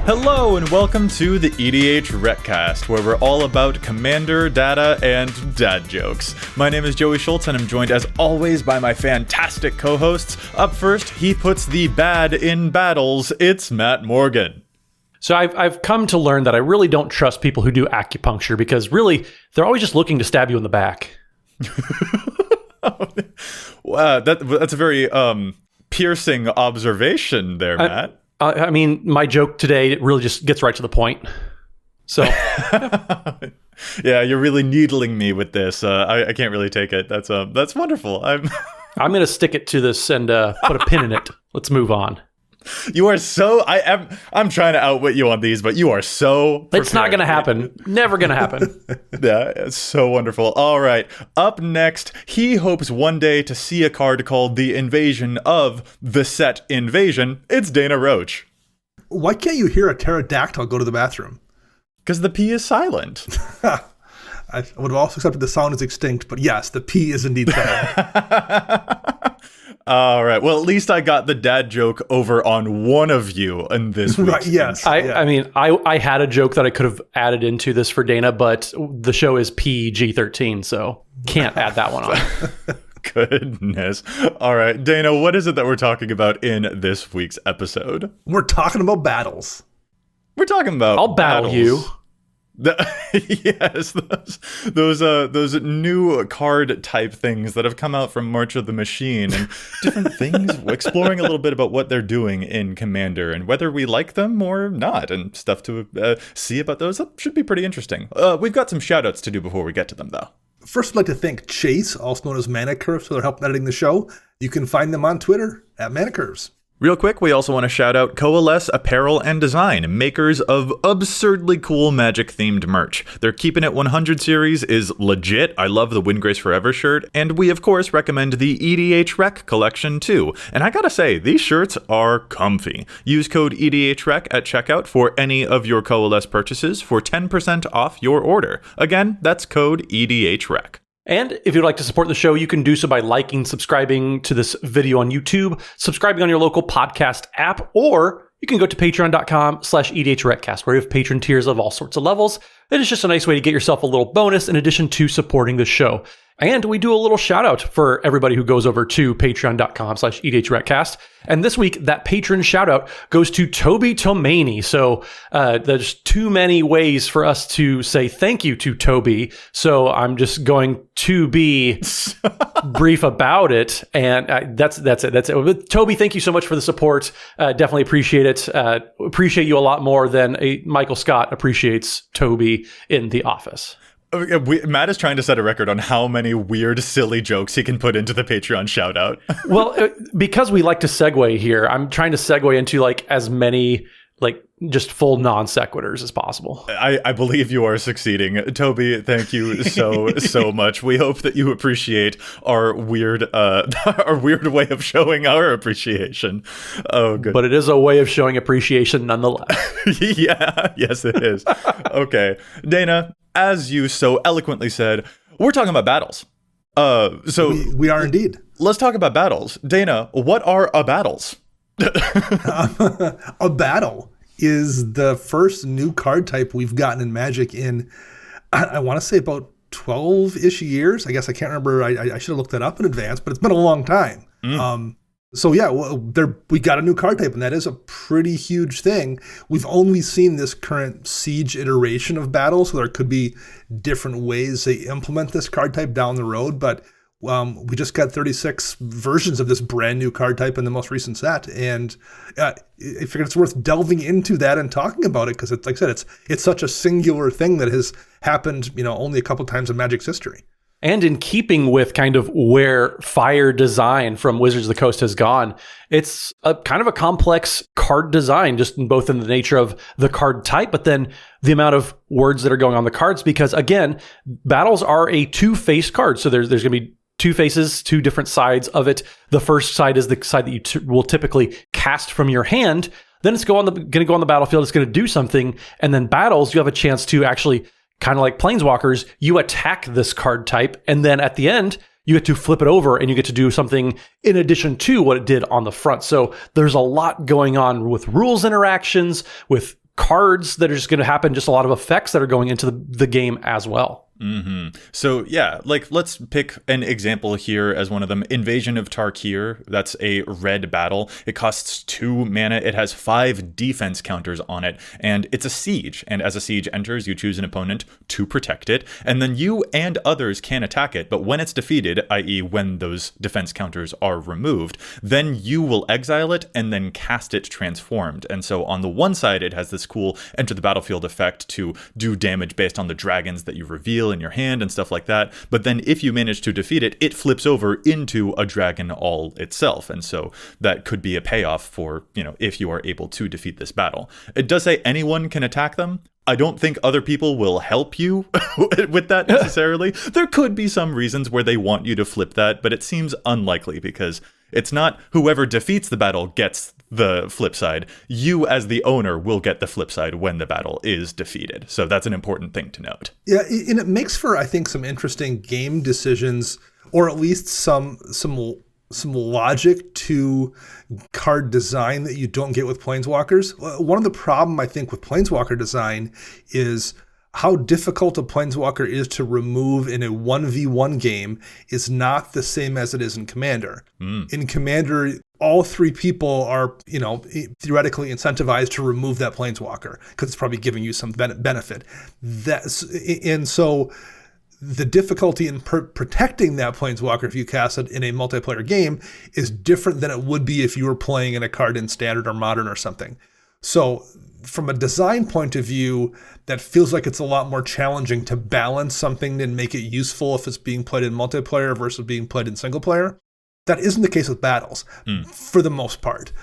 Hello and welcome to the EDHRECast, where we're all about Commander, data, and dad jokes. My name is Joey Schultz, and I'm joined as always by my fantastic co-hosts. Up first, he puts the bad in battles. It's Matt Morgan. So I've come to learn that I really don't trust people who do acupuncture because really, they're always just looking to stab you in the back. Wow, that's a very piercing observation there, Matt. I mean, my joke today, it really just gets right to the point. So, yeah, you're really needling me with this. I can't really take it. That's wonderful. I'm going to stick it to this and put a pin in it. Let's move on. You are so. I'm trying to outwit you on these, but you are so prepared. It's not going to happen. Never going to happen. Yeah, it's so wonderful. All right. Up next, he hopes one day to see a card called the Invasion of the Set Invasion. It's Dana Roach. Why can't you hear a pterodactyl go to the bathroom? Because the P is silent. I would have also accepted the sound is extinct, but yes, the P is indeed silent. All right. Well, at least I got the dad joke over on one of you in this week's. Right, yes. I mean, I had a joke that I could have added into this for Dana, but the show is PG-13, so can't add that one on. Goodness. All right. Dana, what is it that we're talking about in this week's episode? We're talking about battles. We're talking about I'll battle you. Yes, those new card type things that have come out from March of the Machine and different things, exploring a little bit about what they're doing in Commander and whether we like them or not, and stuff to see about those. That should be pretty interesting. We've got some shout outs to do before we get to them, though. First, I'd like to thank Chase, also known as Mana Curves, for their help editing the show. You can find them on Twitter at Mana Curves. Real quick, we also want to shout out Coalesce Apparel and Design, makers of absurdly cool Magic-themed merch. Their Keepin' It 100 series is legit. I love the Windgrace Forever shirt, and we, of course, recommend the EDHREC collection, too. And I gotta say, these shirts are comfy. Use code EDHREC at checkout for any of your Coalesce purchases for 10% off your order. Again, that's code EDHREC. And if you'd like to support the show, you can do so by liking, subscribing to this video on YouTube, subscribing on your local podcast app, or you can go to patreon.com/EDHRECast, where we have patron tiers of all sorts of levels. It is just a nice way to get yourself a little bonus in addition to supporting the show. And we do a little shout out for everybody who goes over to patreon.com/EDHRECast. And this week, that patron shout out goes to Toby Tomaney. So there's too many ways for us to say thank you to Toby. So I'm just going to be brief about it. And that's it. But Toby, thank you so much for the support. Definitely appreciate it. Appreciate you a lot more than Michael Scott appreciates Toby in The Office. Matt is trying to set a record on how many weird, silly jokes he can put into the Patreon shout-out. Well, because we like to segue here, I'm trying to segue into like as many like just full non sequiturs as possible. I believe you are succeeding. Toby, thank you so much. We hope that you appreciate our weird way of showing our appreciation. Oh, good. But it is a way of showing appreciation nonetheless. Yeah, yes it is. Okay. Dana, as you so eloquently said, we're talking about battles. So we are indeed. Let's talk about battles. Dana, what are battles? A battle is the first new card type we've gotten in Magic in, I want to say about 12-ish years. I guess I can't remember. I should have looked that up in advance, but it's been a long time. So yeah, we got a new card type, and that is a pretty huge thing. We've only seen this current Siege iteration of battle, so there could be different ways they implement this card type down the road, but we just got 36 versions of this brand new card type in the most recent set, and I figured it's worth delving into that and talking about it because, like I said, it's such a singular thing that has happened, only a couple times in Magic's history. And in keeping with kind of where Fire design from Wizards of the Coast has gone, it's a kind of a complex card design, just both in the nature of the card type, but then the amount of words that are going on the cards. Because again, battles are a two-faced card, so there's going to be two faces, two different sides of it. The first side is the side that you will typically cast from your hand. Then it's going to go on the battlefield. It's going to do something, and then battles, you have a chance to actually, kind of like Planeswalkers, you attack this card type, and then at the end, you get to flip it over and you get to do something in addition to what it did on the front. So there's a lot going on with rules interactions, with cards that are just going to happen, just a lot of effects that are going into the game as well. So yeah, like let's pick an example here as one of them. Invasion of Tarkir. That's a red battle. It costs 2 mana. It has 5 defense counters on it, and it's a siege. And as a siege enters, you choose an opponent to protect it, and then you and others can attack it. But when it's defeated, i.e. when those defense counters are removed, then you will exile it and then cast it transformed. And so on the one side, it has this cool enter the battlefield effect to do damage based on the dragons that you reveal in your hand and stuff like that. But then if you manage to defeat it, it flips over into a dragon all itself. And so that could be a payoff for, if you are able to defeat this battle. It does say anyone can attack them. I don't think other people will help you with that necessarily. There could be some reasons where they want you to flip that, but it seems unlikely because it's not whoever defeats the battle gets the flip side. You as the owner will get the flip side when the battle is defeated. So that's an important thing to note. Yeah, and it makes for, I think, some interesting game decisions, or at least some logic to card design that you don't get with Planeswalkers. One of the problem, I think, with Planeswalker design is how difficult a Planeswalker is to remove in a 1v1 game is not the same as it is in Commander. In Commander, all 3 people are, theoretically incentivized to remove that Planeswalker because it's probably giving you some benefit. And so the difficulty in protecting that Planeswalker if you cast it in a multiplayer game is different than it would be if you were playing in a card in Standard or Modern or something. So from a design point of view, that feels like it's a lot more challenging to balance something and make it useful if it's being played in multiplayer versus being played in single player. That isn't the case with battles, for the most part.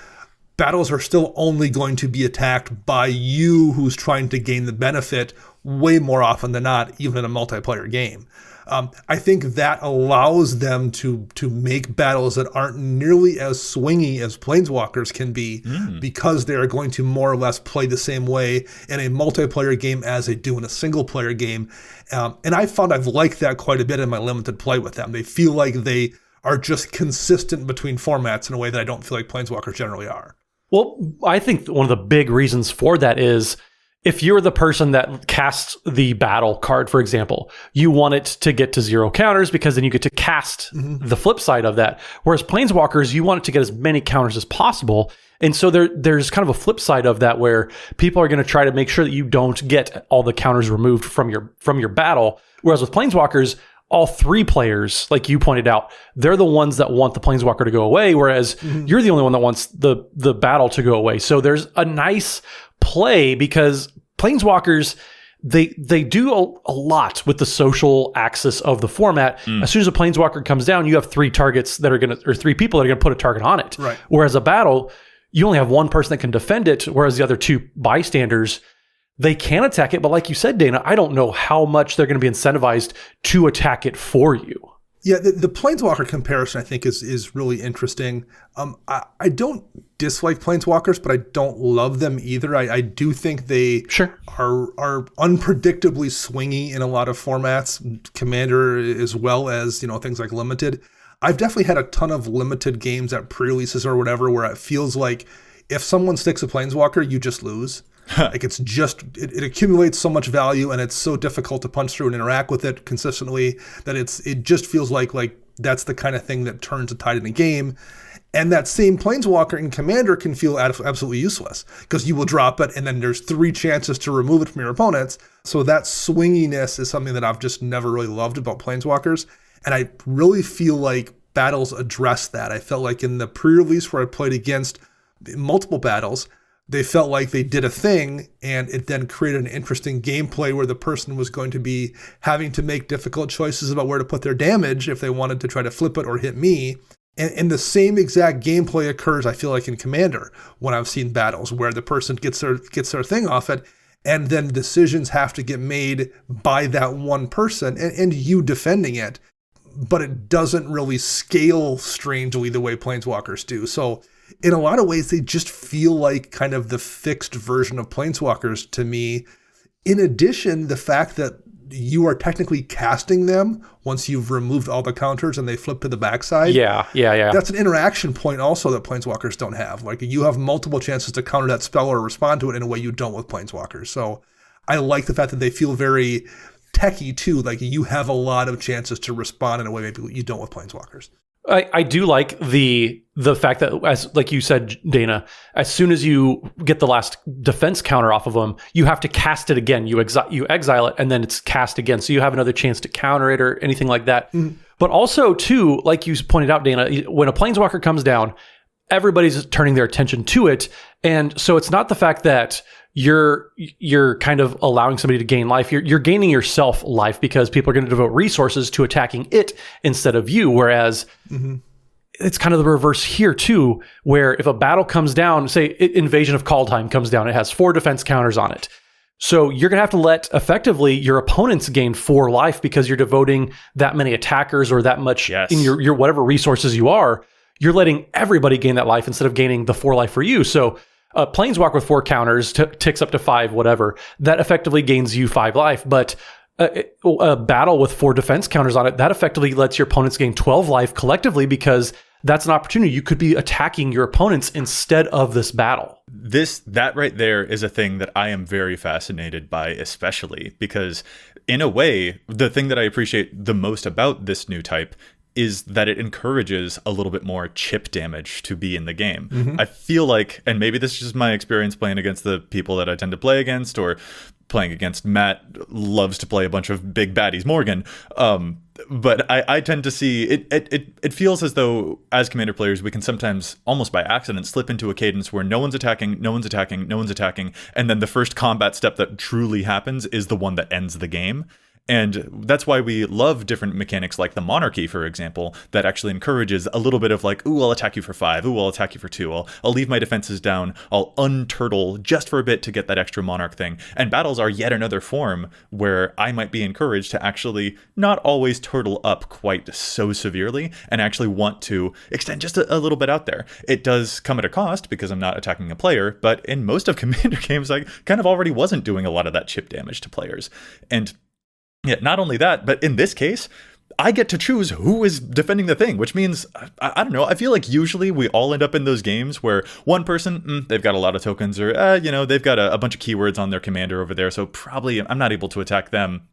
Battles are still only going to be attacked by you who's trying to gain the benefit way more often than not, even in a multiplayer game. I think that allows them to make battles that aren't nearly as swingy as Planeswalkers can be because they are going to more or less play the same way in a multiplayer game as they do in a single player game. And I found I've liked that quite a bit in my limited play with them. They feel like they are just consistent between formats in a way that I don't feel like Planeswalkers generally are. Well, I think one of the big reasons for that is if you're the person that casts the battle card, for example, you want it to get to 0 counters because then you get to cast the flip side of that. Whereas Planeswalkers, you want it to get as many counters as possible. And so there's kind of a flip side of that where people are going to try to make sure that you don't get all the counters removed from your battle. Whereas with Planeswalkers, all 3 players, like you pointed out, they're the ones that want the Planeswalker to go away, whereas you're the only one that wants the battle to go away. So there's a nice play because Planeswalkers, they do a lot with the social axis of the format. As soon as a Planeswalker comes down, you have 3 targets that are going to, or 3 people that are going to put a target on it. Right. Whereas a battle, you only have 1 person that can defend it, whereas the other 2 bystanders, they can attack it, but like you said, Dana, I don't know how much they're going to be incentivized to attack it for you. Yeah, the Planeswalker comparison, I think, is really interesting. I don't dislike Planeswalkers, but I don't love them either. I do think they are unpredictably swingy in a lot of formats, Commander as well as things like Limited. I've definitely had a ton of Limited games at pre-releases or whatever where it feels like if someone sticks a Planeswalker, you just lose. Like it's just, it accumulates so much value and it's so difficult to punch through and interact with it consistently that it just feels like that's the kind of thing that turns a tide in a game. And that same Planeswalker in Commander can feel absolutely useless because you will drop it and then there's 3 chances to remove it from your opponents. So that swinginess is something that I've just never really loved about Planeswalkers. And I really feel like battles address that. I felt like in the pre-release where I played against multiple battles, they felt like they did a thing and it then created an interesting gameplay where the person was going to be having to make difficult choices about where to put their damage if they wanted to try to flip it or hit me. And the same exact gameplay occurs, I feel like, in Commander when I've seen battles where the person gets their thing off it and then decisions have to get made by that one person and you defending it. But it doesn't really scale strangely the way Planeswalkers do. So in a lot of ways, they just feel like kind of the fixed version of Planeswalkers to me. In addition, the fact that you are technically casting them once you've removed all the counters and they flip to the backside. Yeah. That's an interaction point also that Planeswalkers don't have. Like, you have multiple chances to counter that spell or respond to it in a way you don't with Planeswalkers. So I like the fact that they feel very techy too. Like, you have a lot of chances to respond in a way maybe you don't with Planeswalkers. I do like the fact that, as like you said, Dana, as soon as you get the last defense counter off of them, you have to cast it again. You exile it, and then it's cast again, so you have another chance to counter it or anything like that. Mm-hmm. But also, too, like you pointed out, Dana, when a Planeswalker comes down, everybody's turning their attention to it, and so it's not the fact that you're kind of allowing somebody to gain life. You're gaining yourself life because people are going to devote resources to attacking it instead of you. Whereas it's kind of the reverse here too, where if a battle comes down, say Invasion of Kaldheim comes down, it has 4 defense counters on it. So you're going to have to let effectively your opponents gain 4 life because you're devoting that many attackers or that much in your whatever resources you are. You're letting everybody gain that life instead of gaining the 4 life for you. So a Planeswalker with 4 counters ticks up to 5, whatever. That effectively gains you 5 life. But a battle with 4 defense counters on it, that effectively lets your opponents gain 12 life collectively because that's an opportunity. You could be attacking your opponents instead of this battle. That right there is a thing that I am very fascinated by, especially because in a way, the thing that I appreciate the most about this new type is that it encourages a little bit more chip damage to be in the game. Mm-hmm. I feel like, and maybe this is just my experience playing against the people that I tend to play against, or playing against Matt loves to play a bunch of big baddies Morgan. But I tend to see it feels as though as Commander players, we can sometimes almost by accident slip into a cadence where no one's attacking, and then the first combat step that truly happens is the one that ends the game. And that's why we love different mechanics like the Monarchy, for example, that actually encourages a little bit of like, ooh, I'll attack you for 5. Ooh, I'll attack you for 2. I'll leave my defenses down. I'll unturtle just for a bit to get that extra Monarch thing. And battles are yet another form where I might be encouraged to actually not always turtle up quite so severely and actually want to extend just a little bit out there. It does come at a cost because I'm not attacking a player, but in most of Commander games, I kind of already wasn't doing a lot of that chip damage to players. And yeah, not only that, but in this case, I get to choose who is defending the thing, which means, I don't know, I feel like usually we all end up in those games where one person, they've got a lot of tokens, or, they've got a bunch of keywords on their commander over there, so probably I'm not able to attack them.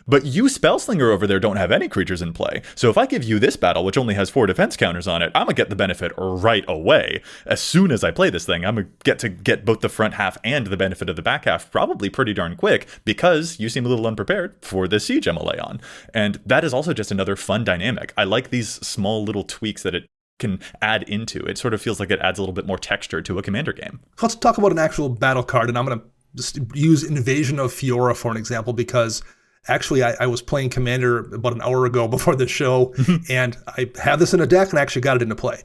But you Spellslinger over there don't have any creatures in play. So if I give you this battle, which only has 4 defense counters on it, I'm going to get the benefit right away. As soon as I play this thing, I'm going to get both the front half and the benefit of the back half probably pretty darn quick because you seem a little unprepared for the siege I'm going to lay on. And that is also just another fun dynamic. I like these small little tweaks that it can add into. It sort of feels like it adds a little bit more texture to a Commander game. Let's talk about an actual battle card, and I'm going to just use Invasion of Fiora for an example because actually, I was playing Commander about an hour ago before the show, and I have this in a deck, and I actually got it into play.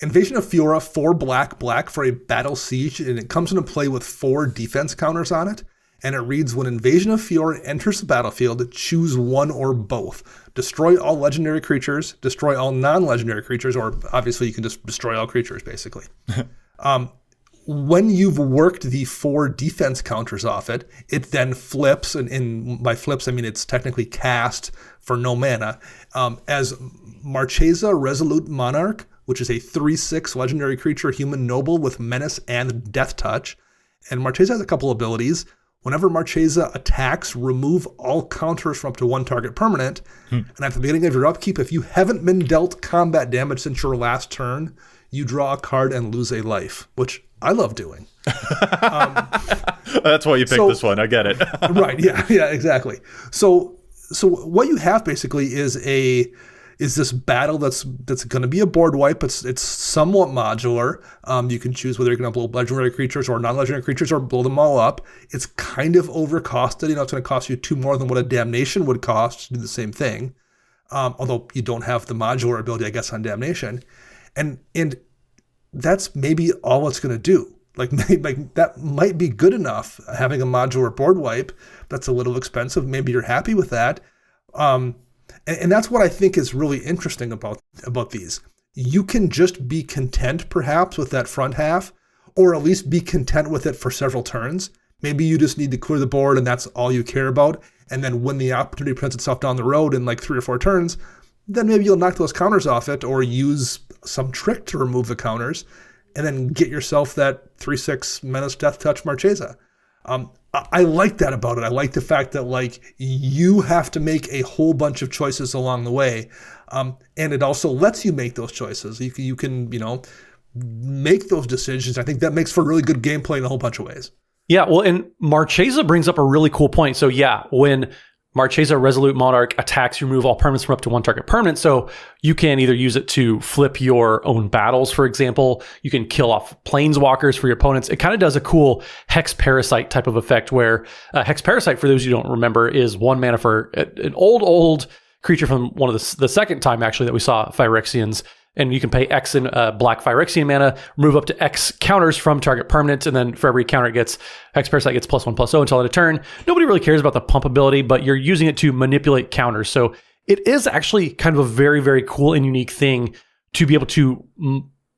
Invasion of Fiora, 4 black for a battle siege, and it comes into play with 4 defense counters on it. And it reads, when Invasion of Fiora enters the battlefield, choose one or both. Destroy all legendary creatures, destroy all non-legendary creatures, or obviously you can just destroy all creatures, basically. When you've worked the 4 defense counters off it, it then flips, and by flips I mean it's technically cast for no mana, as Marchesa Resolute Monarch, which is a 3/6 legendary creature, human noble with menace and death touch. And Marchesa has a couple abilities. Whenever Marchesa attacks, remove all counters from up to 1 target permanent. And at the beginning of your upkeep, if you haven't been dealt combat damage since your last turn, you draw a card and lose a life, which I love doing. That's why you picked this one. I get it. Right. Yeah, exactly. So what you have basically is this battle that's going to be a board wipe. It's somewhat modular. You can choose whether you're going to blow legendary creatures or non-legendary creatures or blow them all up. It's kind of overcosted. It's going to cost you 2 more than what a Damnation would cost to do the same thing. Although you don't have the modular ability, I guess, on Damnation. And that's maybe all it's going to do. Like that might be good enough, having a modular board wipe. That's a little expensive. Maybe you're happy with that. And that's what I think is really interesting about these. You can just be content, perhaps, with that front half, or at least be content with it for several turns. Maybe you just need to clear the board and that's all you care about. and then when the opportunity presents itself down the road in like 3 or 4 turns, then maybe you'll knock those counters off it or use some trick to remove the counters and then get yourself that 3/6 Menace Death Touch Marchesa. I like that about it. I like the fact that like you have to make a whole bunch of choices along the way. And it also lets you make those choices. You can, make those decisions. I think that makes for really good gameplay in a whole bunch of ways. Yeah, well, and Marchesa brings up a really cool point. So yeah, when Marchesa Resolute Monarch attacks, you remove all permanents from up to 1 target permanent. So you can either use it to flip your own battles, for example. You can kill off planeswalkers for your opponents. It kind of does a cool Hex Parasite type of effect where Hex Parasite, for those who don't remember, is 1 mana for an old creature from one of the second time actually that we saw Phyrexians. And you can pay X in black Phyrexian mana, remove up to X counters from target permanent, and then for every counter it gets, Hex Parasite gets +1/+0 until end of turn. Nobody really cares about the pump ability, but you're using it to manipulate counters. So it is actually kind of a very, very cool and unique thing to be able to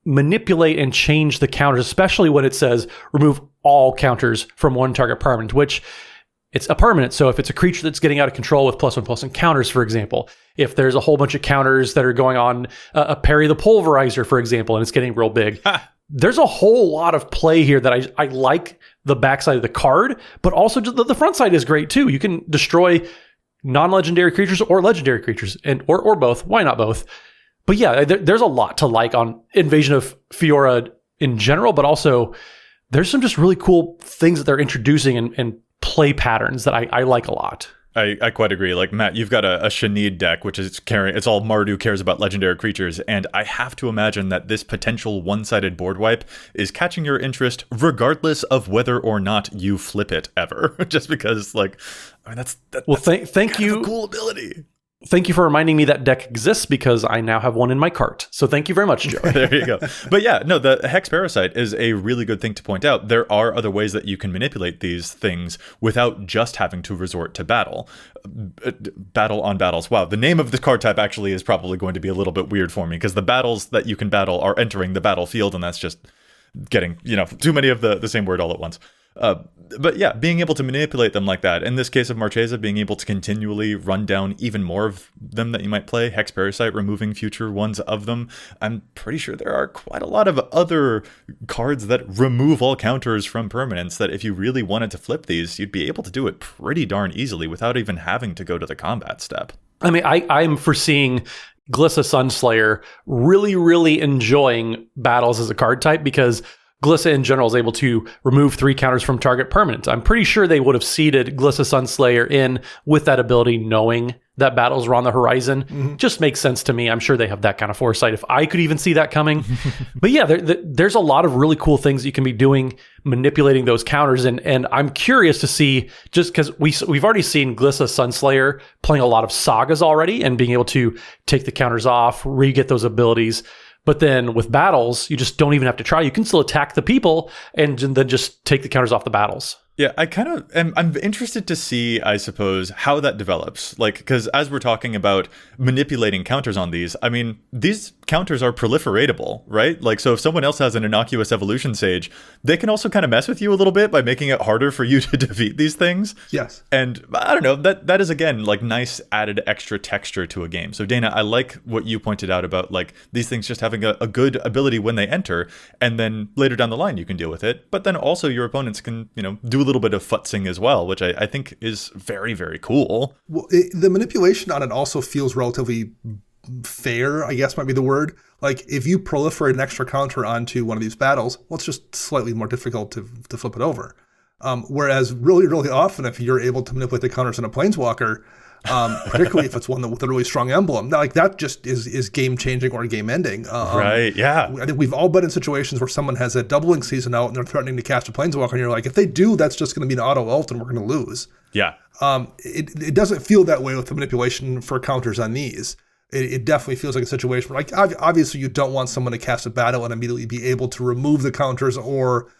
manipulate and change the counters, especially when it says remove all counters from 1 target permanent, which it's a permanent. So if it's a creature that's getting out of control with +1/+1 counters, for example, if there's a whole bunch of counters that are going on a Parry the Pulverizer, for example, and it's getting real big, there's a whole lot of play here that I like the backside of the card, but also the front side is great too. You can destroy non-legendary creatures or legendary creatures, and or both. Why not both? But yeah, there's a lot to like on Invasion of Fiora in general, but also there's some just really cool things that they're introducing and play patterns that I like a lot. I quite agree. Like, Matt, you've got a Shanid deck, which is it's all Mardu cares about legendary creatures, and I have to imagine that this potential one-sided board wipe is catching your interest regardless of whether or not you flip it ever. Just because, like, I mean, that's thank you. A cool ability. Thank you for reminding me that deck exists because I now have one in my cart. So thank you very much, Joe. There you go. But yeah, no, the Hex Parasite is a really good thing to point out. There are other ways that you can manipulate these things without just having to resort to battle. Battle on battles. Wow, the name of the card type actually is probably going to be a little bit weird for me because the battles that you can battle are entering the battlefield, and that's just getting, too many of the same word all at once. But yeah, being able to manipulate them like that. In this case of Marchesa, being able to continually run down even more of them that you might play. Hex Parasite, removing future ones of them. I'm pretty sure there are quite a lot of other cards that remove all counters from permanents that if you really wanted to flip these, you'd be able to do it pretty darn easily without even having to go to the combat step. I mean, I'm foreseeing Glissa Sunslayer really, really enjoying battles as a card type because Glissa in general is able to remove 3 counters from target permanent. I'm pretty sure they would have seeded Glissa Sunslayer in with that ability, knowing that battles were on the horizon. Mm-hmm. Just makes sense to me. I'm sure they have that kind of foresight if I could even see that coming. But yeah, there's a lot of really cool things you can be doing, manipulating those counters. And I'm curious to see, just because we've already seen Glissa Sunslayer playing a lot of sagas already and being able to take the counters off, re-get those abilities. But then with battles, you just don't even have to try. You can still attack the people and then just take the counters off the battles. Yeah, I'm interested to see, I suppose, how that develops. Like, because as we're talking about manipulating counters on these, I mean, these counters are proliferatable, right? Like, so if someone else has an innocuous evolution sage, they can also kind of mess with you a little bit by making it harder for you to defeat these things. Yes. And I don't know, that is, again, like nice added extra texture to a game. So Dana, I like what you pointed out about like these things just having a good ability when they enter, and then later down the line you can deal with it. But then also your opponents can, do a little bit of futzing as well, which I think is very, very cool. Well, the manipulation on it also feels relatively fair, I guess might be the word. Like, if you proliferate an extra counter onto one of these battles, well, it's just slightly more difficult to flip it over. Whereas really, really often, if you're able to manipulate the counters in a Planeswalker, particularly if it's one with a really strong emblem, like that just is game-changing or game-ending. Right, yeah. I think we've all been in situations where someone has a doubling season out and they're threatening to cast a Planeswalker, and you're like, if they do, that's just going to be an auto-ult and we're going to lose. Yeah. It doesn't feel that way with the manipulation for counters on these. It definitely feels like a situation where, like, obviously you don't want someone to cast a battle and immediately be able to remove the counters or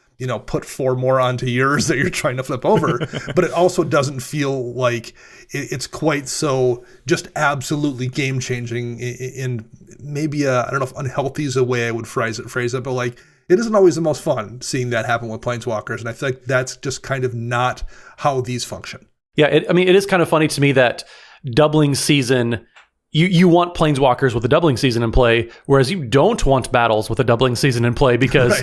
put 4 more onto yours that you're trying to flip over. But it also doesn't feel like it's quite so just absolutely game-changing in maybe I don't know if unhealthy is a way I would phrase it, but like it isn't always the most fun seeing that happen with Planeswalkers. And I feel like that's just kind of not how these function. Yeah, it is kind of funny to me that doubling season, you want planeswalkers with a doubling season in play, whereas you don't want battles with a doubling season in play because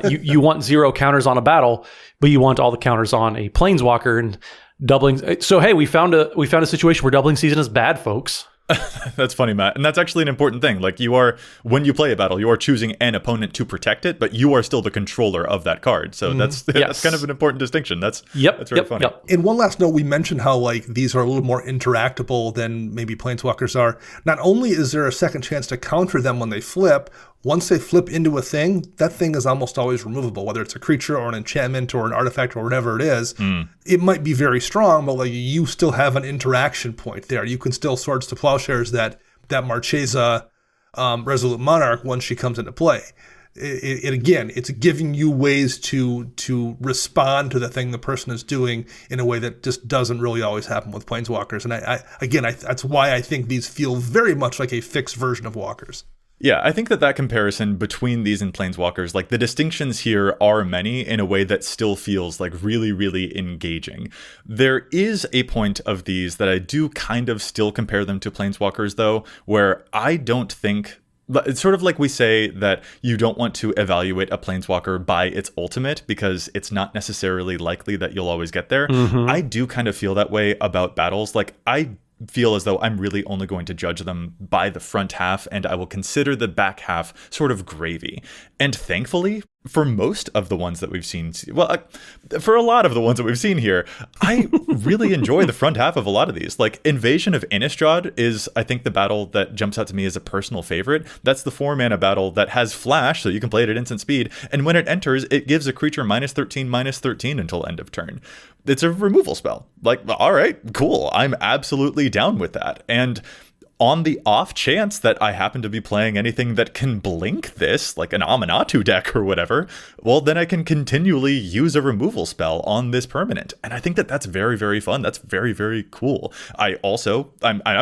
you want 0 counters on a battle, but you want all the counters on a planeswalker and doubling. So hey, we found a situation where doubling season is bad, folks. That's funny, Matt. And that's actually an important thing. Like when you play a battle, you are choosing an opponent to protect it, but you are still the controller of that card. So that's kind of an important distinction. That's very funny. Yep. And one last note, we mentioned how like these are a little more interactable than maybe planeswalkers are. Not only is there a second chance to counter them when they flip, once they flip into a thing, that thing is almost always removable, whether it's a creature or an enchantment or an artifact or whatever it is. It might be very strong, but like you still have an interaction point there. You can still Swords to Plowshares that Marchesa Resolute Monarch once she comes into play. It's giving you ways to respond to the thing the person is doing in a way that just doesn't really always happen with planeswalkers. And that's why I think these feel very much like a fixed version of walkers. Yeah, I think that comparison between these and planeswalkers, like the distinctions here are many in a way that still feels like really, really engaging. There is a point of these that I do kind of still compare them to planeswalkers, though, where I don't think... It's sort of like we say that you don't want to evaluate a planeswalker by its ultimate because it's not necessarily likely that you'll always get there. I do kind of feel that way about battles. Like, I feel as though I'm really only going to judge them by the front half, and I will consider the back half sort of gravy. And thankfully, for most of the ones that we've seen, for a lot of the ones that we've seen here, I really enjoy the front half of a lot of these. Like Invasion of Innistrad is, I think, the battle that jumps out to me as a personal favorite. That's the 4-mana battle that has flash, so you can play it at instant speed. And when it enters, it gives a creature -13/-13 until end of turn. It's a removal spell. Like, all right, cool. I'm absolutely down with that. And on the off chance that I happen to be playing anything that can blink this, like an Aminatu deck or whatever, well, then I can continually use a removal spell on this permanent. And I think that that's very, very fun. That's very, very cool. I'm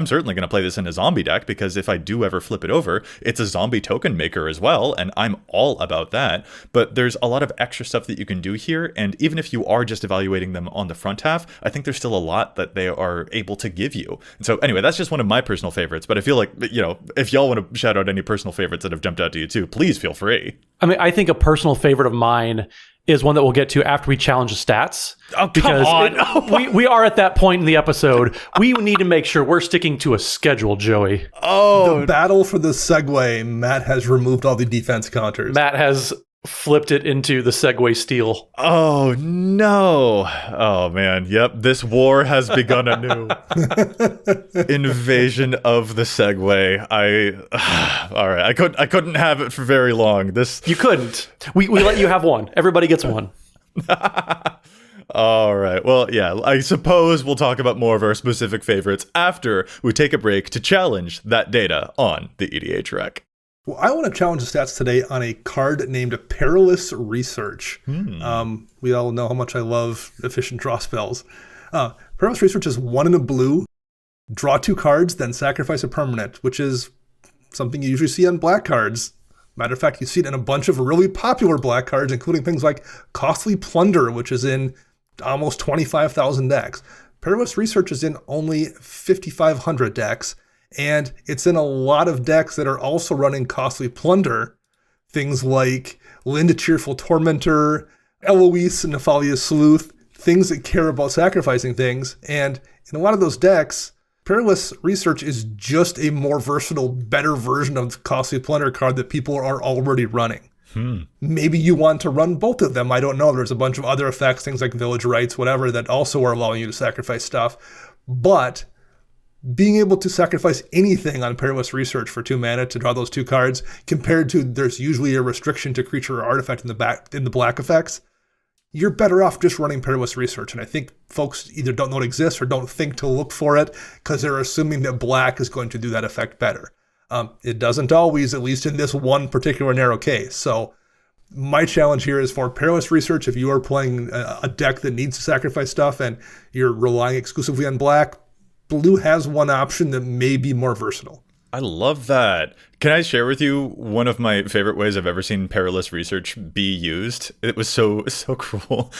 certainly going to play this in a zombie deck because if I do ever flip it over, it's a zombie token maker as well, and I'm all about that. But there's a lot of extra stuff that you can do here, and even if you are just evaluating them on the front half, I think there's still a lot that they are able to give you. And so anyway, that's just one of my personal favorites. But I feel like, if y'all want to shout out any personal favorites that have jumped out to you too, please feel free. I mean, I think a personal favorite of mine is one that we'll get to after we challenge the stats. Oh, come on. We are at that point in the episode. We need to make sure we're sticking to a schedule, Joey. Oh. The battle for the segue, Matt has removed all the defense counters. Matt has flipped it into the Segway Steel. Oh, no. Oh, man. Yep. This war has begun anew. Invasion of the Segway. All right. I couldn't have it for very long. You couldn't. We let you have one. Everybody gets one. All right. Well, yeah, I suppose we'll talk about more of our specific favorites after we take a break to challenge that data on the EDHREC. Well, I want to challenge the stats today on a card named Perilous Research. We all know how much I love efficient draw spells. Perilous Research is 1 in a blue, draw 2 cards, then sacrifice a permanent, which is something you usually see on black cards. Matter of fact, you see it in a bunch of really popular black cards, including things like Costly Plunder, which is in almost 25,000 decks. Perilous Research is in only 5,500 decks. And it's in a lot of decks that are also running Costly Plunder. Things like Linda Cheerful Tormentor, Eloise Nephalia's Sleuth, things that care about sacrificing things. And in a lot of those decks, Perilous Research is just a more versatile, better version of the Costly Plunder card that people are already running. Maybe you want to run both of them. I don't know. There's a bunch of other effects, things like Village Rites, whatever, that also are allowing you to sacrifice stuff. But being able to sacrifice anything on Perilous Research for 2 mana to draw those 2 cards, compared to there's usually a restriction to creature or artifact in the black effects, you're better off just running Perilous Research. And I think folks either don't know it exists or don't think to look for it because they're assuming that black is going to do that effect better. It doesn't always, at least in this one particular narrow case. So my challenge here is for Perilous Research. If you are playing a deck that needs to sacrifice stuff and you're relying exclusively on black, blue has one option that may be more versatile. I love that. Can I share with you one of my favorite ways I've ever seen perilous research be used? It was so cruel.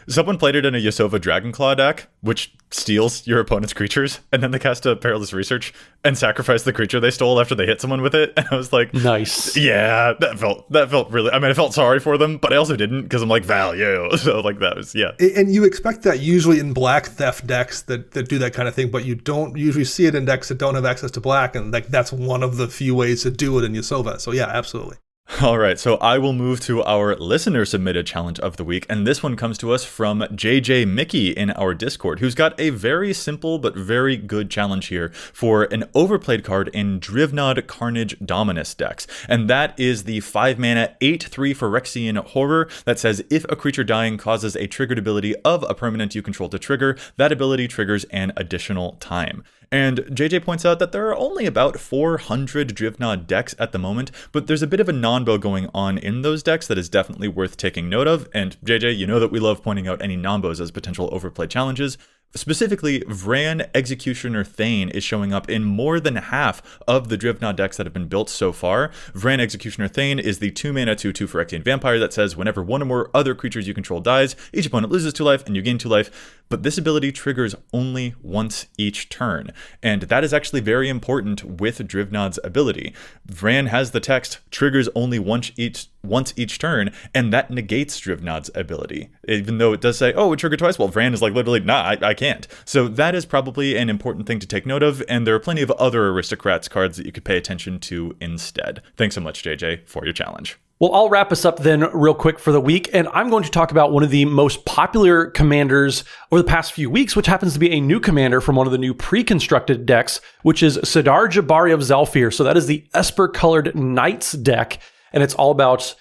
Someone played it in a Yasova Dragonclaw deck, which steals your opponent's creatures, and then they cast a perilous research and sacrifice the creature they stole after they hit someone with it. And I was like, nice. Yeah, that felt really. I mean, I felt sorry for them, but I also didn't because I'm like value. So like that was And you expect that usually in black theft decks that do that kind of thing, but you don't usually see it in decks that don't have access to black, and like that's one of the few ways to do it in Yasova. So yeah, absolutely. All right, so I will move to our listener submitted challenge of the week, and this one comes to us from JJ Mickey in our Discord, who's got a very simple but very good challenge here for an overplayed card in Drivnod Carnage Dominus decks, and that is the 5-mana 8/3 Phyrexian Horror that says if a creature dying causes a triggered ability of a permanent you control to trigger, that ability triggers an additional time. And JJ points out that there are only about 400 Drivnod decks at the moment, but there's a bit of a non-bo going on in those decks that is definitely worth taking note of. And JJ, you know that we love pointing out any non-bos as potential overplay challenges. Specifically, Vran Executioner Thane is showing up in more than half of the Drivnod decks that have been built so far. Vran Executioner Thane is the 2-mana 2/2 Phyrexian Vampire that says whenever one or more other creatures you control dies, each opponent loses 2 life and you gain 2 life. But this ability triggers only once each turn. And that is actually very important with Drivnod's ability. Vran has the text, triggers only once each turn, and that negates Drivnod's ability. Even though it does say, oh, it triggered twice, well, Vran is like literally, nah, I can't. So that is probably an important thing to take note of, and there are plenty of other Aristocrats cards that you could pay attention to instead. Thanks so much, JJ, for your challenge. Well, I'll wrap us up then real quick for the week, and I'm going to talk about one of the most popular commanders over the past few weeks, which happens to be a new commander from one of the new pre-constructed decks, which is Sidar Jabari of Zhalfir. So that is the Esper-colored Knights deck, and it's all about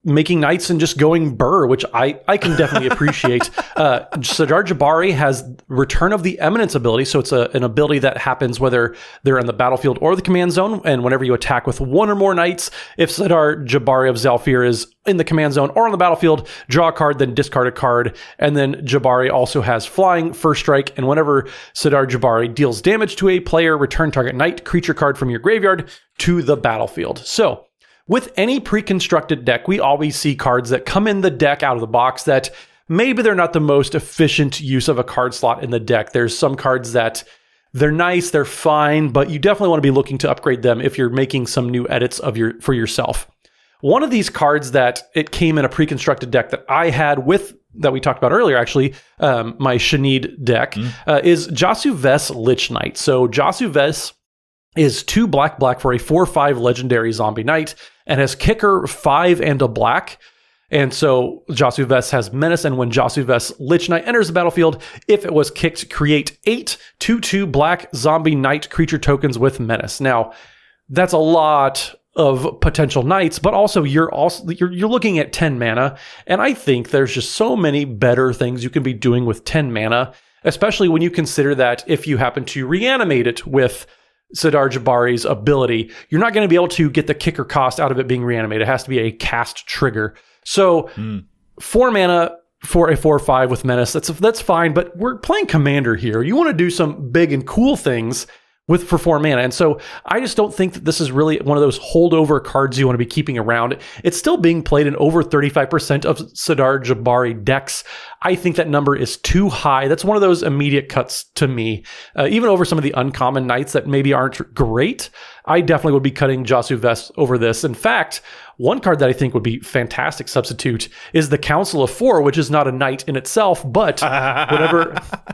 making knights and just going burr, which I can definitely appreciate. Sidar Jabari has Return of the Eminence ability, so it's an ability that happens whether they're in the battlefield or the command zone, and whenever you attack with one or more knights, if Sidar Jabari of Zhalfir is in the command zone or on the battlefield, draw a card, then discard a card, and then Jabari also has Flying, First Strike, and whenever Sidar Jabari deals damage to a player, return target knight creature card from your graveyard to the battlefield. So, with any pre-constructed deck, we always see cards that come in the deck out of the box that maybe they're not the most efficient use of a card slot in the deck. There's some cards that they're nice, they're fine, but you definitely want to be looking to upgrade them if you're making some new edits for yourself. One of these cards that it came in a pre-constructed deck that I had that we talked about earlier, actually, my Shanid deck, is Jasu Vess Lich Knight. So Jasu Vess is 2 black for a 4/5 legendary zombie knight and has kicker 5 and a black. And so Jasu Vess has menace, and when Jasu Vess Lich Knight enters the battlefield, if it was kicked, create 8 2/2 black zombie knight creature tokens with menace. Now, that's a lot of potential knights, but also you're looking at 10 mana, and I think there's just so many better things you can be doing with 10 mana, especially when you consider that if you happen to reanimate it with Sidar Jabari's ability, you're not going to be able to get the kicker cost out of it being reanimated. It has to be a cast trigger. So 4 mana for a 4/5 with menace, that's fine, but we're playing commander here. You want to do some big and cool things for 4 mana. And so I just don't think that this is really one of those holdover cards you want to be keeping around. It's still being played in over 35% of Sidar Jabari decks. I think that number is too high. That's one of those immediate cuts to me. Even over some of the uncommon knights that maybe aren't great, I definitely would be cutting Jasu Vess over this. In fact, one card that I think would be fantastic substitute is the Council of Four, which is not a knight in itself, but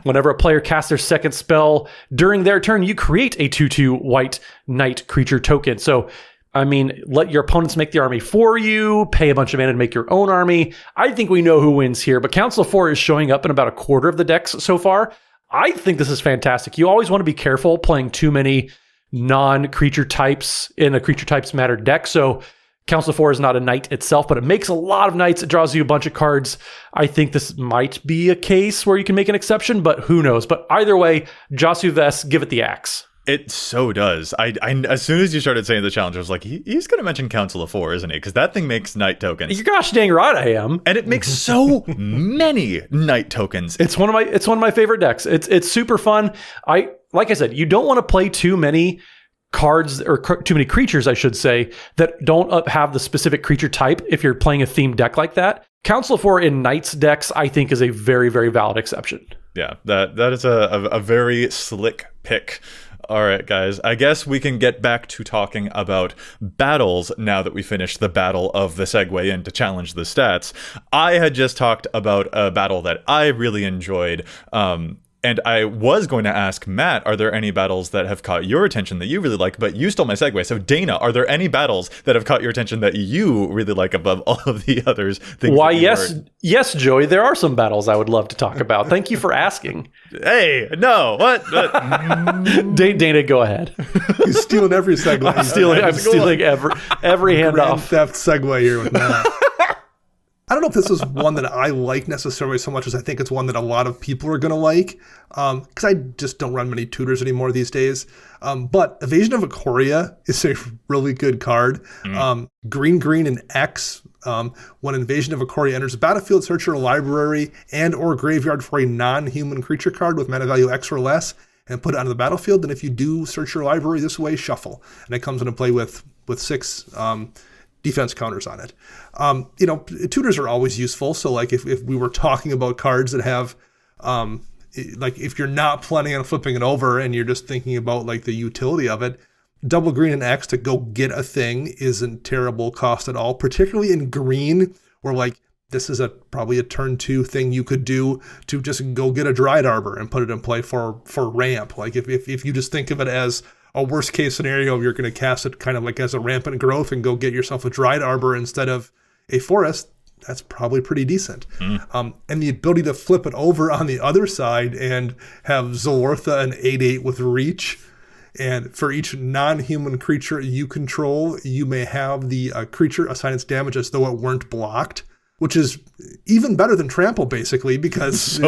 whenever a player casts their second spell during their turn, you create a 2/2 white knight creature token. So, I mean, let your opponents make the army for you, pay a bunch of mana to make your own army. I think we know who wins here, but Council of Four is showing up in about a quarter of the decks so far. I think this is fantastic. You always want to be careful playing too many non-creature types in a creature types matter deck. So Council of Four is not a knight itself, but it makes a lot of knights. It draws you a bunch of cards. I think this might be a case where you can make an exception, but who knows? But either way, Jasu Vess, give it the axe. It so does. I as soon as you started saying the challenge, I was like, he's going to mention Council of Four, isn't he? Because that thing makes knight tokens. Gosh dang right I am. And it makes so many knight tokens. It's one of my favorite decks. It's super fun. Like I said, you don't want to play too many cards or too many creatures, I should say, that don't have the specific creature type if you're playing a themed deck like that. Council of Four in Knights decks, I think, is a very, very valid exception. Yeah, that is a very slick pick. All right, guys, I guess we can get back to talking about battles now that we finished the battle of the segue in to challenge the stats. I had just talked about a battle that I really enjoyed, and I was going to ask Matt, are there any battles that have caught your attention that you really like? But you stole my segue. So Dana, are there any battles that have caught your attention that you really like above all of the others? Why, yes, Joey, there are some battles I would love to talk about. Thank you for asking. Hey, no, what? Dana, go ahead. He's stealing every segue. I'm stealing every handoff. Grand theft segue here with Matt. I don't know if this is one that I like necessarily so much as I think it's one that a lot of people are going to like, because I just don't run many tutors anymore these days. But Evasion of Ikoria is a really good card. Green, and X. When Invasion of Ikoria enters the battlefield, search your library and or graveyard for a non-human creature card with mana value X or less and put it onto the battlefield. And if you do search your library this way, shuffle. And it comes into play with 6 defense counters on it. Tutors are always useful. So like if we were talking about cards that have, like if you're not planning on flipping it over and you're just thinking about like the utility of it, double green and X to go get a thing isn't terrible cost at all, particularly in green where like this is probably a turn 2 thing you could do to just go get a Dryad Arbor and put it in play for ramp. Like if you just think of it as a worst case scenario, you're going to cast it kind of like as a rampant growth and go get yourself a Dryad Arbor instead of a forest, that's probably pretty decent. And the ability to flip it over on the other side and have Zolortha an 8/8 with reach. And for each non-human creature you control, you may have the creature assign its damage as though it weren't blocked, which is even better than Trample, basically, because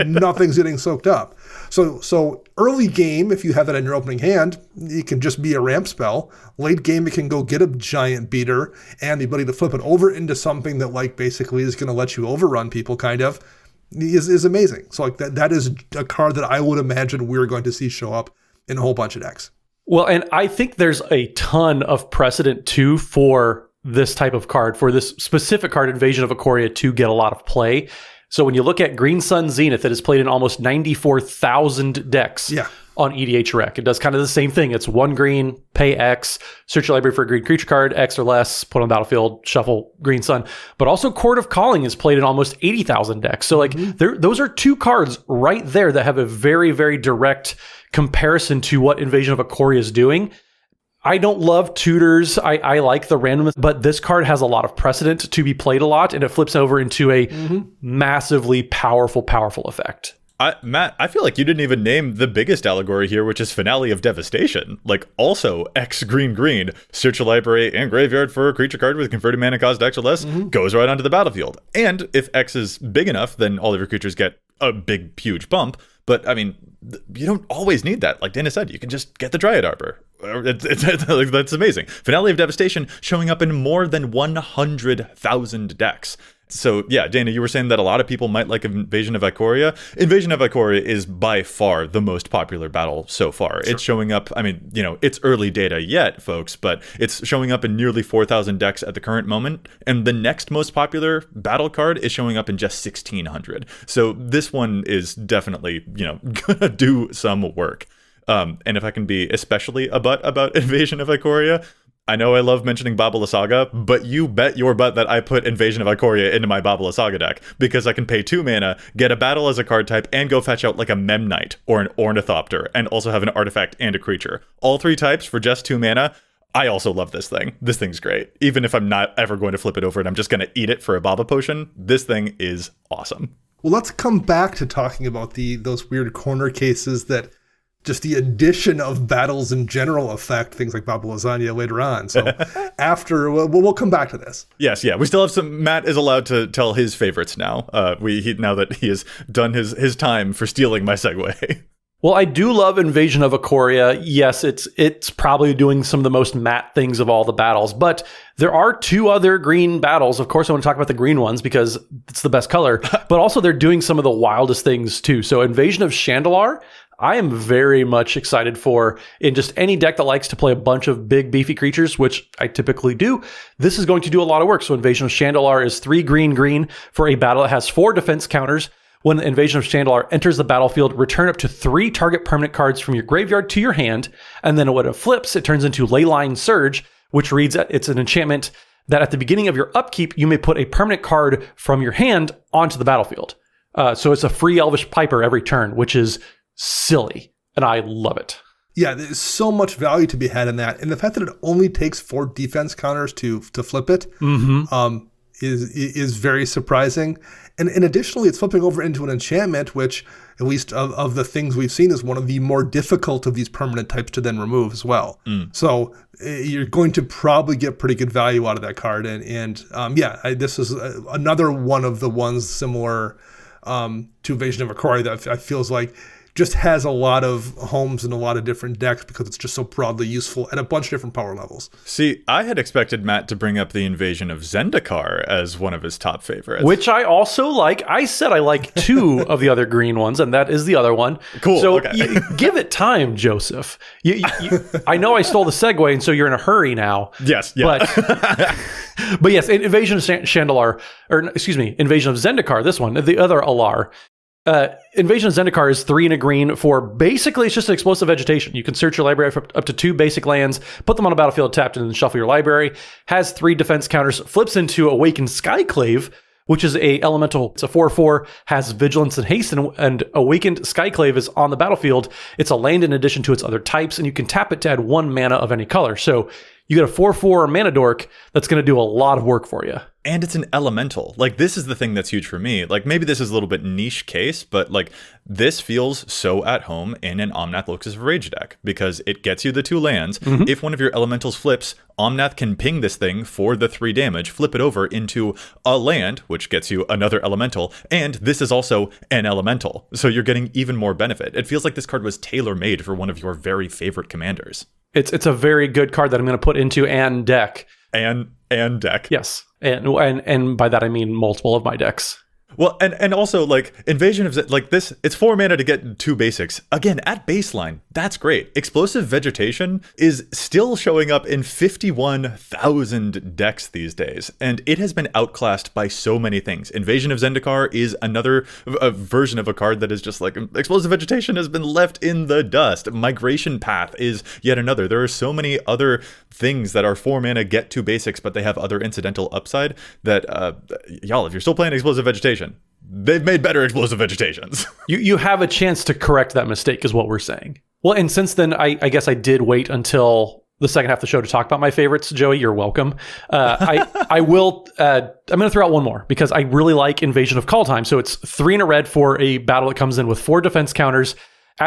nothing's getting soaked up. So early game, if you have that in your opening hand, it can just be a ramp spell. Late game, it can go get a giant beater, and the ability to flip it over into something that like basically is going to let you overrun people, kind of, is amazing. So like that is a card that I would imagine we're going to see show up in a whole bunch of decks. Well, and I think there's a ton of precedent too for this type of card, for this specific card, Invasion of Ikoria, to get a lot of play. So when you look at Green Sun Zenith, it is played in almost 94,000 decks on EDHREC. It does kind of the same thing. It's 1 green, pay X, search your library for a green creature card, X or less, put on the battlefield, shuffle Green Sun. But also Court of Calling is played in almost 80,000 decks. So like those are 2 cards right there that have a very, very direct comparison to what Invasion of Ikoria is doing. I don't love tutors. I like the randomness, but this card has a lot of precedent to be played a lot, and it flips over into a massively powerful effect. Matt, I feel like you didn't even name the biggest allegory here, which is Finale of Devastation. Like, also, X green, search a library and graveyard for a creature card with converted mana cost X or less, goes right onto the battlefield. And if X is big enough, then all of your creatures get a big, huge bump. But, I mean, you don't always need that. Like Dana said, you can just get the Dryad Arbor. That's amazing. Finale of Devastation showing up in more than 100,000 decks. So yeah, Dana, you were saying that a lot of people might like Invasion of Ikoria. Invasion of Ikoria is by far the most popular battle so far. Sure. It's showing up, I mean, it's early data yet, folks, but it's showing up in nearly 4,000 decks at the current moment. And the next most popular battle card is showing up in just 1,600. So this one is definitely, gonna do some work. And if I can be especially a butt about Invasion of Ikoria, I know I love mentioning Babala Saga, but you bet your butt that I put Invasion of Ikoria into my Babala Saga deck, because I can pay 2 mana, get a battle as a card type, and go fetch out like a Memnite or an Ornithopter, and also have an artifact and a creature. All 3 types for just 2 mana. I also love this thing. This thing's great. Even if I'm not ever going to flip it over and I'm just going to eat it for a Baba Potion, this thing is awesome. Well, let's come back to talking about those weird corner cases that just the addition of battles in general affect things like Baba Lasagna later on. So after, we'll come back to this. Yes, yeah. We still have some. Matt is allowed to tell his favorites now. Now that he has done his time for stealing my segue. Well, I do love Invasion of Ikoria. Yes, it's probably doing some of the most Matt things of all the battles, but there are 2 other green battles. Of course, I want to talk about the green ones because it's the best color, but also they're doing some of the wildest things too. So Invasion of Chandalar, I am very much excited for in just any deck that likes to play a bunch of big, beefy creatures, which I typically do. This is going to do a lot of work. So Invasion of Chandalar is 3 green for a battle that has 4 defense counters. When the Invasion of Chandalar enters the battlefield, return up to 3 target permanent cards from your graveyard to your hand. And then when it flips, it turns into Leyline Surge, which reads it's an enchantment that at the beginning of your upkeep, you may put a permanent card from your hand onto the battlefield. So it's a free Elvish Piper every turn, which is silly, and I love it. Yeah, there's so much value to be had in that. And the fact that it only takes 4 defense counters to flip it is very surprising. And additionally, it's flipping over into an enchantment, which, at least of the things we've seen, is one of the more difficult of these permanent types to then remove as well. So you're going to probably get pretty good value out of that card. This is another one of the ones similar to Invasion of Ikoria that I feels like just has a lot of homes in a lot of different decks because it's just so broadly useful at a bunch of different power levels. See, I had expected Matt to bring up the Invasion of Zendikar as one of his top favorites. Which I also like. I said I like 2 of the other green ones, and that is the other one. Cool. So okay. Give it time, Joseph. I know I stole the segue, and so you're in a hurry now. Yes. Yeah. But yes, Invasion of Chandalar, Invasion of Zendikar, this one, the other Alar. Invasion of Zendikar is 3 and a green for basically it's just an explosive vegetation. You can search your library for up to 2 basic lands, put them on a battlefield tapped, and then shuffle your library. Has 3 defense counters, flips into Awakened Skyclave, which is a elemental. It's a 4/4, has vigilance and haste, and Awakened Skyclave is on the battlefield. It's a land in addition to its other types, and you can tap it to add 1 mana of any color. So you get a 4/4 mana dork that's going to do a lot of work for you. And it's an elemental. Like, this is the thing that's huge for me. Like, maybe this is a little bit niche case, but like, this feels so at home in an Omnath Locus of Rage deck because it gets you the 2 lands. If one of your elementals flips, Omnath can ping this thing for the 3 damage, flip it over into a land, which gets you another elemental, and this is also an elemental. So you're getting even more benefit. It feels like this card was tailor-made for one of your very favorite commanders. It's a very good card that I'm going to put into an deck. And deck. Yes. And by that I mean multiple of my decks. Well, and also, like, Invasion of like this, it's 4 mana to get 2 basics. Again, at baseline, that's great. Explosive Vegetation is still showing up in 51,000 decks these days, and it has been outclassed by so many things. Invasion of Zendikar is another version of a card that is just like, Explosive Vegetation has been left in the dust. Migration Path is yet another. There are so many other things that are 4 mana, get 2 basics, but they have other incidental upside that, y'all, if you're still playing Explosive Vegetation, they've made better Explosive Vegetations. You have a chance to correct that mistake is what we're saying. Well, and since then, I guess I did wait until the second half of the show to talk about my favorites. Joey, you're welcome. I will, I'm going to throw out one more because I really like Invasion of Kaldheim. So it's 3 and a red for a battle that comes in with 4 defense counters.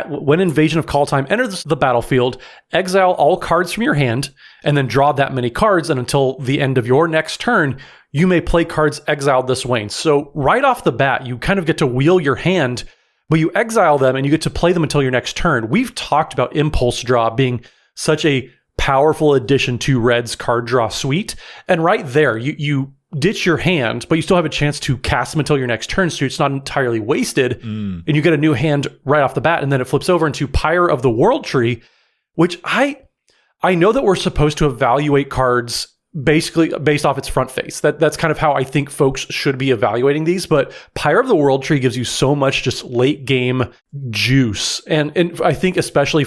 When Invasion of Kaldheim enters the battlefield, exile all cards from your hand and then draw that many cards. And until the end of your next turn, you may play cards exiled this way. So right off the bat, you kind of get to wheel your hand, but you exile them and you get to play them until your next turn. We've talked about Impulse Draw being such a powerful addition to Red's card draw suite. And right there, you ditch your hand, but you still have a chance to cast them until your next turn, so it's not entirely wasted. And you get a new hand right off the bat, and then it flips over into Pyre of the World Tree, which I know that we're supposed to evaluate cards basically based off its front face. That's kind of how I think folks should be evaluating these, but Pyre of the World Tree gives you so much just late game juice. And I think especially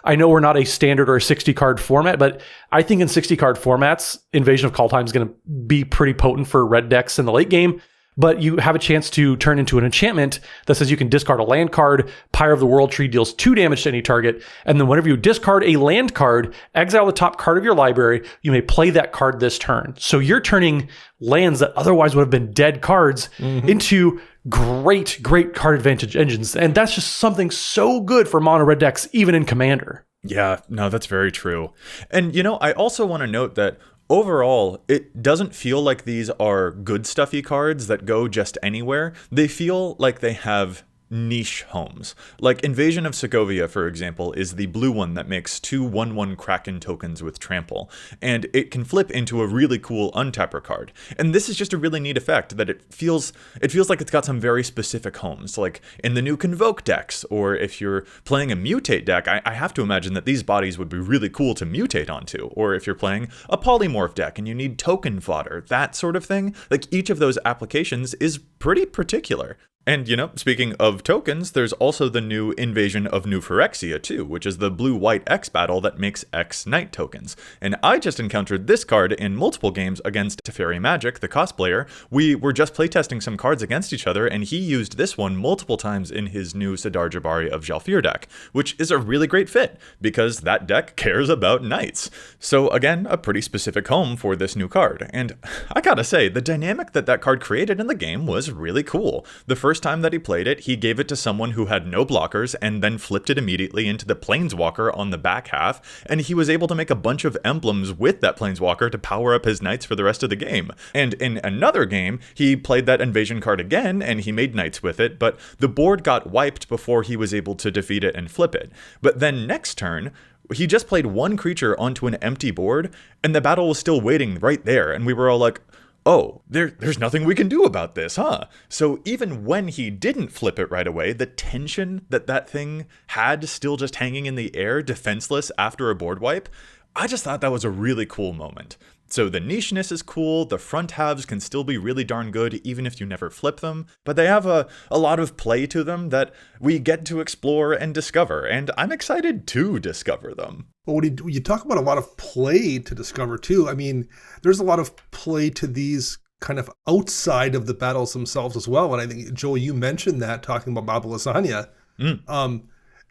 I know we're not a standard or a 60 card format, but I think in 60 card formats, Invasion of Kaldheim is going to be pretty potent for red decks in the late game. But you have a chance to turn into an enchantment that says you can discard a land card. Pyre of the World Tree deals 2 damage to any target. And then whenever you discard a land card, exile the top card of your library, you may play that card this turn. So you're turning lands that otherwise would have been dead cards into great card advantage engines. And that's just something so good for mono red decks, even in Commander. Yeah, no, that's very true. And, I also want to note that overall, it doesn't feel like these are good stuffy cards that go just anywhere. They feel like they have niche homes. Like Invasion of Segovia, for example, is the blue one that makes 2 1/1 Kraken tokens with trample, and it can flip into a really cool untapper card. And this is just a really neat effect that it feels like it's got some very specific homes, like in the new Convoke decks, or if you're playing a mutate deck, I have to imagine that these bodies would be really cool to mutate onto, or if you're playing a polymorph deck and you need token fodder, that sort of thing. Like each of those applications is pretty particular. And, speaking of tokens, there's also the new Invasion of New Phyrexia too, which is the blue-white X battle that makes X Knight tokens. And I just encountered this card in multiple games against Teferi Magic, the cosplayer. We were just playtesting some cards against each other, and he used this one multiple times in his new Sidar Jabari of Jalfir deck, which is a really great fit, because that deck cares about knights. So again, a pretty specific home for this new card. And I gotta say, the dynamic that card created in the game was really cool. The first time that he played it, he gave it to someone who had no blockers and then flipped it immediately into the Planeswalker on the back half, and he was able to make a bunch of emblems with that Planeswalker to power up his knights for the rest of the game. And in another game, he played that invasion card again and he made knights with it, but the board got wiped before he was able to defeat it and flip it. But then next turn, he just played one creature onto an empty board, and the battle was still waiting right there, and we were all like, oh, there's nothing we can do about this, huh? So even when he didn't flip it right away, the tension that thing had still just hanging in the air, defenseless after a board wipe, I just thought that was a really cool moment. So the nicheness is cool, the front halves can still be really darn good even if you never flip them, but they have a lot of play to them that we get to explore and discover, and I'm excited to discover them. Well, when you talk about a lot of play to discover too, I mean, there's a lot of play to these kind of outside of the battles themselves as well. And I think, Joel, you mentioned that talking about Baba Lasagna.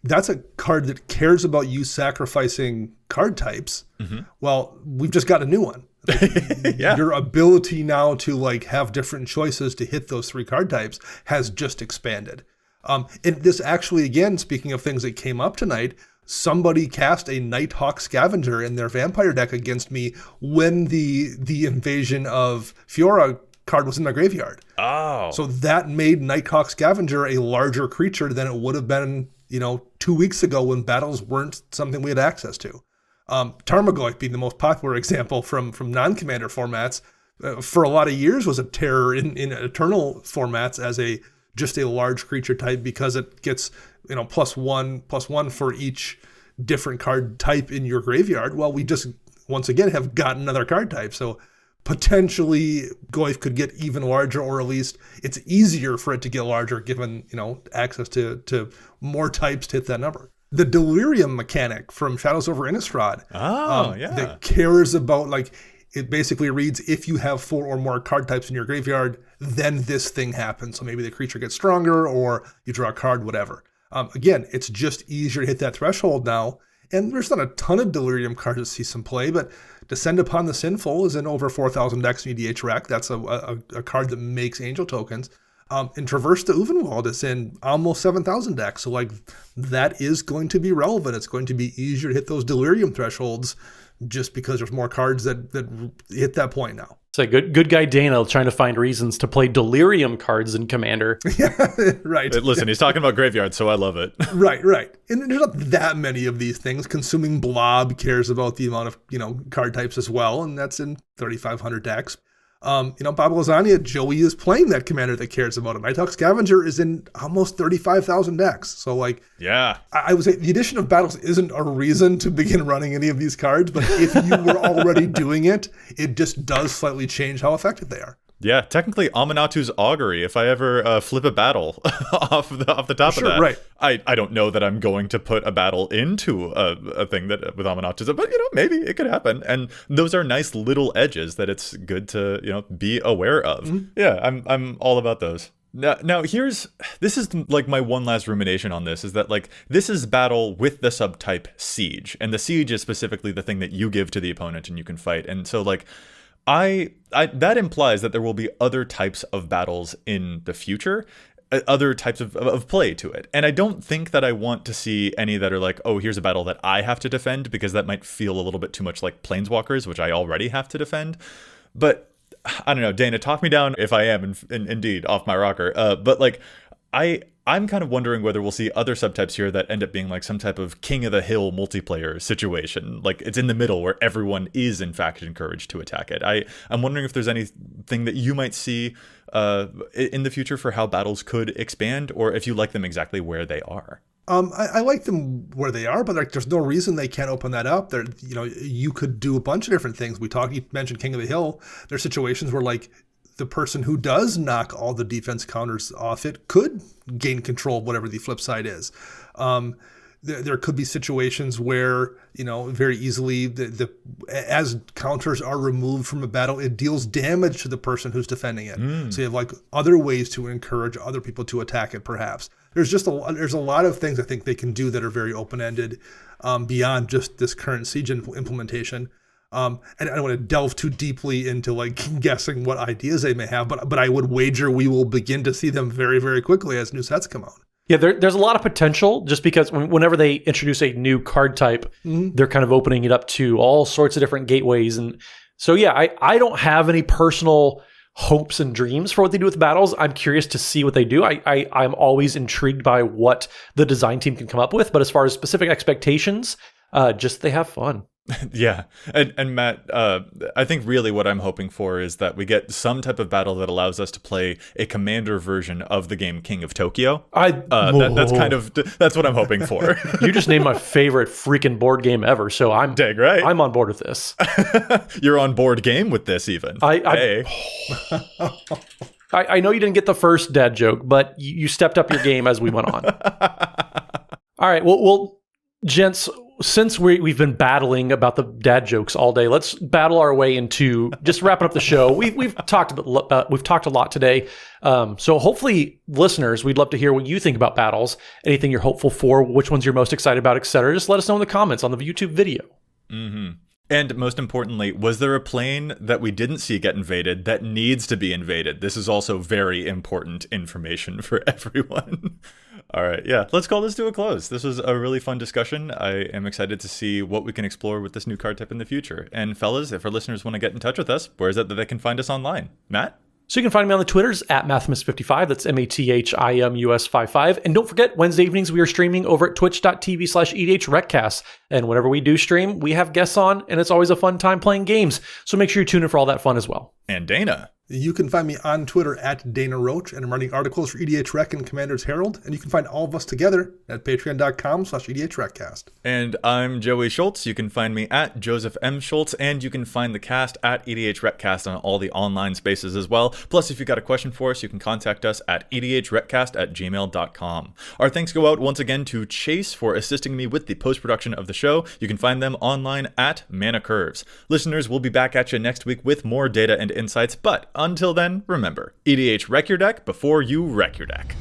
That's a card that cares about you sacrificing card types. Mm-hmm. Well, we've just got a new one. Yeah. Your ability now to have different choices to hit those 3 card types has just expanded. And this actually, again, speaking of things that came up tonight, somebody cast a Nighthawk Scavenger in their vampire deck against me when the Invasion of Fiora card was in my graveyard. Oh. So that made Nighthawk Scavenger a larger creature than it would have been, 2 weeks ago when battles weren't something we had access to. Tarmogoyf being the most popular example from non-commander formats, for a lot of years was a terror in Eternal formats as just a large creature type, because it gets +1/+1 for each different card type in your graveyard. Well, we just once again have got another card type, so potentially Goyf could get even larger, or at least it's easier for it to get larger given access to more types to hit that number. The Delirium mechanic from Shadows over Innistrad, that cares about, it basically reads, if you have 4 or more card types in your graveyard, then this thing happens. So maybe the creature gets stronger, or you draw a card, whatever. Again, it's just easier to hit that threshold now. And there's not a ton of Delirium cards that see some play, but Descend Upon the Sinful is in over 4,000 decks in EDHREC. That's a card that makes angel tokens. And Traverse the Uvenwald is in almost 7,000 decks. So that is going to be relevant. It's going to be easier to hit those Delirium thresholds just because there's more cards that hit that point now. It's like good guy Dana trying to find reasons to play Delirium cards in Commander. Yeah, right. Listen, he's talking about graveyards, so I love it. Right. And there's not that many of these things. Consuming Blob cares about the amount of card types as well, and that's in 3,500 decks. Baba Lasagna, Joey is playing that commander that cares about it. Nighthawk Scavenger is in almost 35,000 decks. So, yeah, I would say the addition of battles isn't a reason to begin running any of these cards, but if you were already doing it, it just does slightly change how effective they are. Yeah, technically Aminatu's Augury, if I ever flip a battle off the top of that. Right. I don't know that I'm going to put a battle into a thing that with Aminatu's, but maybe it could happen. And those are nice little edges that it's good to, be aware of. Mm-hmm. Yeah, I'm all about those. Now this is my one last rumination on this, is that this is battle with the subtype Siege, and the Siege is specifically the thing that you give to the opponent and you can fight. And so that implies that there will be other types of battles in the future, other types of play to it. And I don't think that I want to see any that are oh, here's a battle that I have to defend, because that might feel a little bit too much like Planeswalkers, which I already have to defend. But I don't know, Dana, talk me down if I am indeed off my rocker. But I I'm kind of wondering whether we'll see other subtypes here that end up being like some type of king of the hill multiplayer situation. Like it's in the middle where everyone is in fact encouraged to attack it. I'm wondering if there's anything that you might see in the future for how battles could expand, or if you like them exactly where they are. I like them where they are, but like, there's no reason they can't open that up. There, you could do a bunch of different things. You mentioned King of the Hill. There's situations where like the person who does knock all the defense counters off it could gain control of whatever the flip side is. There could be situations where, very easily as counters are removed from a battle, it deals damage to the person who's defending it. So you have like other ways to encourage other people to attack it, perhaps. There's a lot of things I think they can do that are very open-ended beyond just this current siege implementation. And I don't want to delve too deeply into like guessing what ideas they may have, but I would wager we will begin to see them very, very quickly as new sets come out. Yeah, there's a lot of potential just because whenever they introduce a new card type, they're kind of opening it up to all sorts of different gateways. And so, yeah, I don't have any personal hopes and dreams for what they do with battles. I'm curious to see what they do. I'm always intrigued by what the design team can come up with. But as far as specific expectations, just they have fun. Yeah. And Matt, I think really what I'm hoping for is that we get some type of battle that allows us to play a commander version of the game King of Tokyo. That's what I'm hoping for. You just named my favorite freaking board game ever, so I'm dang right. I'm on board with this. You're on board game with this even. I know you didn't get the first dad joke, but you stepped up your game as we went on. All right, well, gents, since we've been battling about the dad jokes all day, let's battle our way into just wrapping up the show. We've talked a lot today, so hopefully, listeners, we'd love to hear what you think about battles. Anything you're hopeful for, which ones you're most excited about, etc. Just let us know in the comments on the YouTube video. Mm-hmm. And most importantly, was there a plane that we didn't see get invaded that needs to be invaded? This is also very important information for everyone. All right, yeah, let's call this to a close. This was a really fun discussion. I am excited to see what we can explore with this new card type in the future. And fellas, if our listeners want to get in touch with us, where is it that they can find us online? Matt? So you can find me on the Twitters at Mathimus55. That's MATHIMUS55. And don't forget, Wednesday evenings we are streaming over at twitch.tv/EDHRECast. And whenever we do stream, we have guests on, and it's always a fun time playing games. So make sure you tune in for all that fun as well. And Dana. You can find me on Twitter at Dana Roach, and I'm writing articles for EDHREC and Commander's Herald. And you can find all of us together at patreon.com/EDHRECast. And I'm Joey Schultz. You can find me at Joseph M. Schultz, and you can find the cast at EDHRECast on all the online spaces as well. Plus, if you've got a question for us, you can contact us at EDHRECast@gmail.com. Our thanks go out once again to Chase for assisting me with the post-production of the show. You can find them online at Mana Curves. Listeners, we'll be back at you next week with more data and insights, but until then, remember, EDH wreck your deck before you wreck your deck.